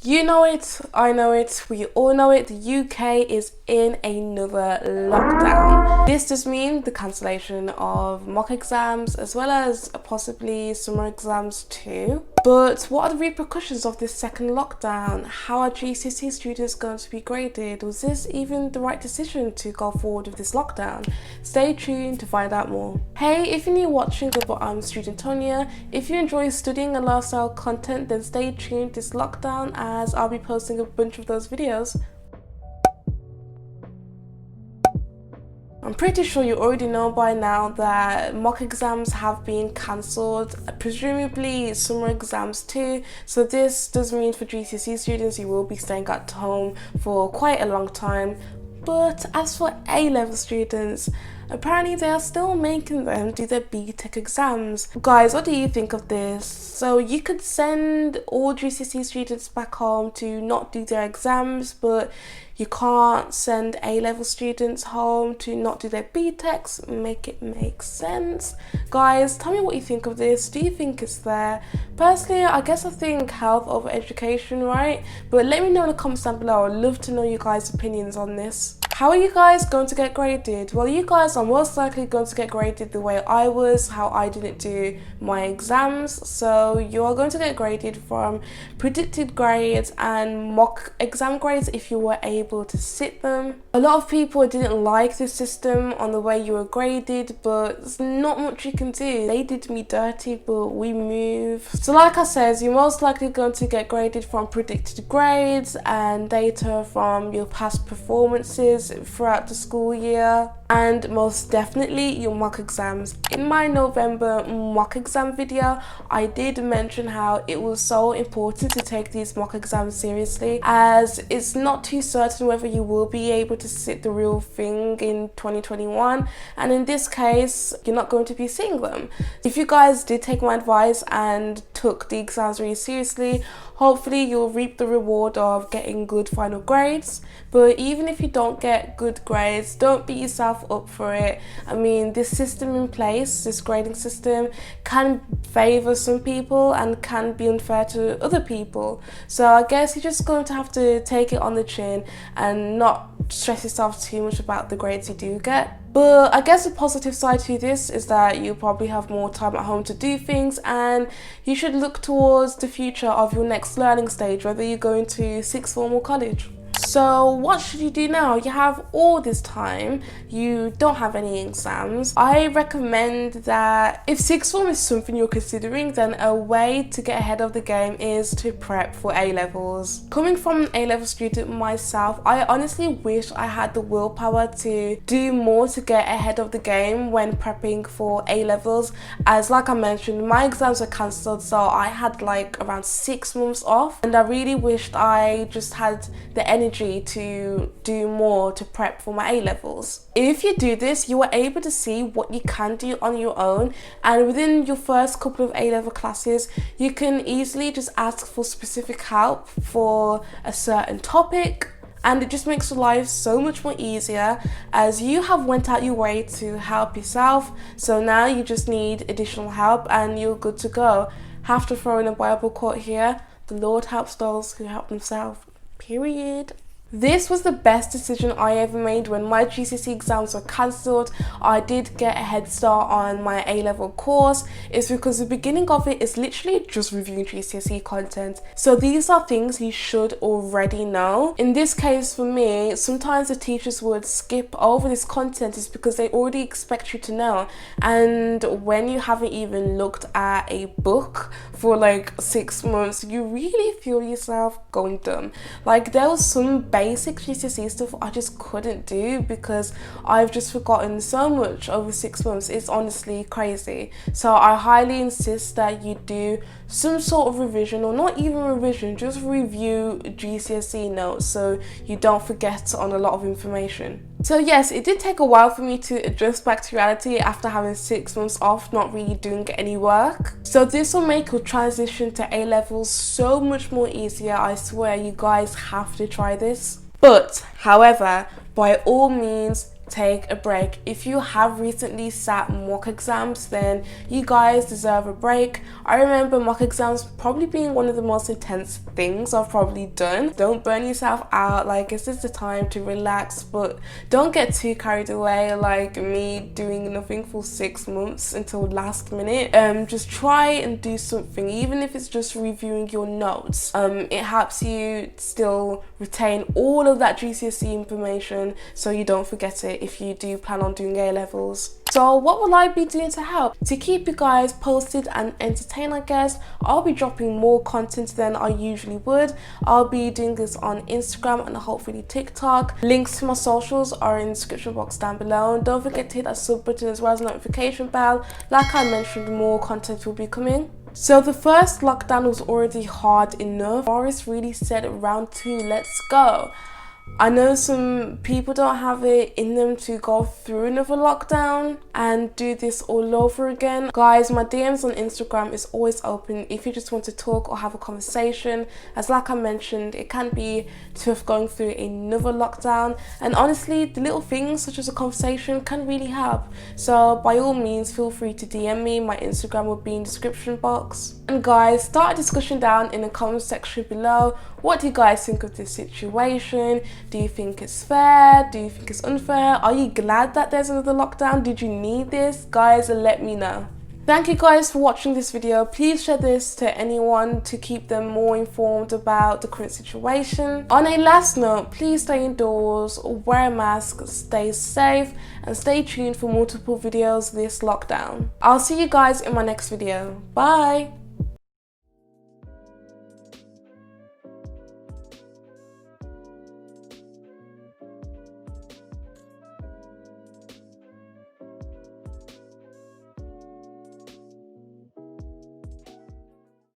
You know it, I know it, we all know it. The UK is in another lockdown. This does mean the cancellation of mock exams as well as possibly summer exams too. But what are the repercussions of this second lockdown? How are GCSE students going to be graded? Was this even the right decision to go forward with this lockdown? Stay tuned to find out more. Hey, if you're new watching, I'm student Tonya. If you enjoy studying and lifestyle content, then stay tuned this lockdown as I'll be posting a bunch of those videos. I'm pretty sure you already know by now that mock exams have been cancelled, presumably summer exams too. So this does mean for GCSE students you will be staying at home for quite a long time. But as for A-level students, apparently they are still making them do their BTEC exams. Guys, what do you think of this? So you could send all GCSE students back home to not do their exams, but you can't send A-level students home to not do their BTECs. Make it make sense. Guys, tell me what you think of this. Do you think it's fair? Personally, I guess I think health over education, right? But let me know in the comments down below. I'd love to know you guys' opinions on this. How are you guys going to get graded? Well, you guys are most likely going to get graded the way I was, how I didn't do my exams. So you are going to get graded from predicted grades and mock exam grades if you were able to sit them. A lot of people didn't like this system on the way you were graded, but there's not much you can do. They did me dirty, but we move. So like I said, you're most likely going to get graded from predicted grades and data from your past performances throughout the school year, and most definitely your mock exams. In my November mock exam video, I did mention how it was so important to take these mock exams seriously, as it's not too certain whether you will be able to sit the real thing in 2021, and in this case you're not going to be sitting them. If you guys did take my advice and took the exams really seriously, hopefully you'll reap the reward of getting good final grades. But even if you don't get good grades, don't beat yourself up for it. I mean, this system in place, this grading system, can favour some people and can be unfair to other people. So I guess you're just going to have to take it on the chin and not stress yourself too much about the grades you do get. But I guess the positive side to this is that you probably have more time at home to do things, and you should look towards the future of your next learning stage, whether you're going to sixth form or college. So what should you do now? You have all this time, you don't have any exams. I recommend that if sixth form is something you're considering, then a way to get ahead of the game is to prep for A-levels. Coming from an A-level student myself, I honestly wish I had the willpower to do more to get ahead of the game when prepping for A-levels, as like I mentioned, my exams were cancelled, so I had like around 6 months off, and I really wished I just had the energy to do more to prep for my A-levels. If you do this, you are able to see what you can do on your own, and within your first couple of A-level classes you can easily just ask for specific help for a certain topic, and it just makes your life so much more easier as you have went out your way to help yourself. So now you just need additional help and you're good to go. Have to throw in a Bible quote here: the Lord helps those who help themselves. Period. This was the best decision I ever made when my GCSE exams were cancelled. I did get a head start on my A-level course. It's because the beginning of it is literally just reviewing GCSE content. So these are things you should already know. In this case for me, sometimes the teachers would skip over this content is because they already expect you to know. And when you haven't even looked at a book for like 6 months, you really feel yourself going dumb. Like there was some basic GCSE stuff I just couldn't do because I've just forgotten so much over 6 months. It's honestly crazy. So I highly insist that you do some sort of revision, or not even revision, just review GCSE notes so you don't forget on a lot of information. So yes, it did take a while for me to adjust back to reality after having 6 months off not really doing any work. So this will make your transition to A-levels so much more easier. I swear, you guys have to try this. But however, by all means, take a break. If you have recently sat mock exams, then you guys deserve a break. I remember mock exams probably being one of the most intense things I've probably done. Don't burn yourself out, like this is the time to relax, but don't get too carried away like me doing nothing for 6 months until last minute. Just try and do something, even if it's just reviewing your notes. It helps you still retain all of that GCSE information so you don't forget it if you do plan on doing A-levels. So what will I be doing to help? To keep you guys posted and entertained, I guess, I'll be dropping more content than I usually would. I'll be doing this on Instagram and hopefully TikTok. Links to my socials are in the description box down below. And don't forget to hit that sub button as well as the notification bell. Like I mentioned, more content will be coming. So the first lockdown was already hard enough. Boris really said round 2, let's go. I know some people don't have it in them to go through another lockdown and do this all over again. Guys, my DMs on Instagram is always open if you just want to talk or have a conversation. As like I mentioned, it can be tough going through another lockdown, and honestly, the little things such as a conversation can really help. So by all means, feel free to DM me. My Instagram will be in the description box. And guys, start a discussion down in the comment section below. What do you guys think of this situation? Do you think it's fair? Do you think it's unfair? Are you glad that there's another lockdown? Did you need this? Guys, let me know. Thank you guys for watching this video. Please share this to anyone to keep them more informed about the current situation. On a last note, please stay indoors, wear a mask, stay safe, and stay tuned for multiple videos this lockdown. I'll see you guys in my next video. Bye!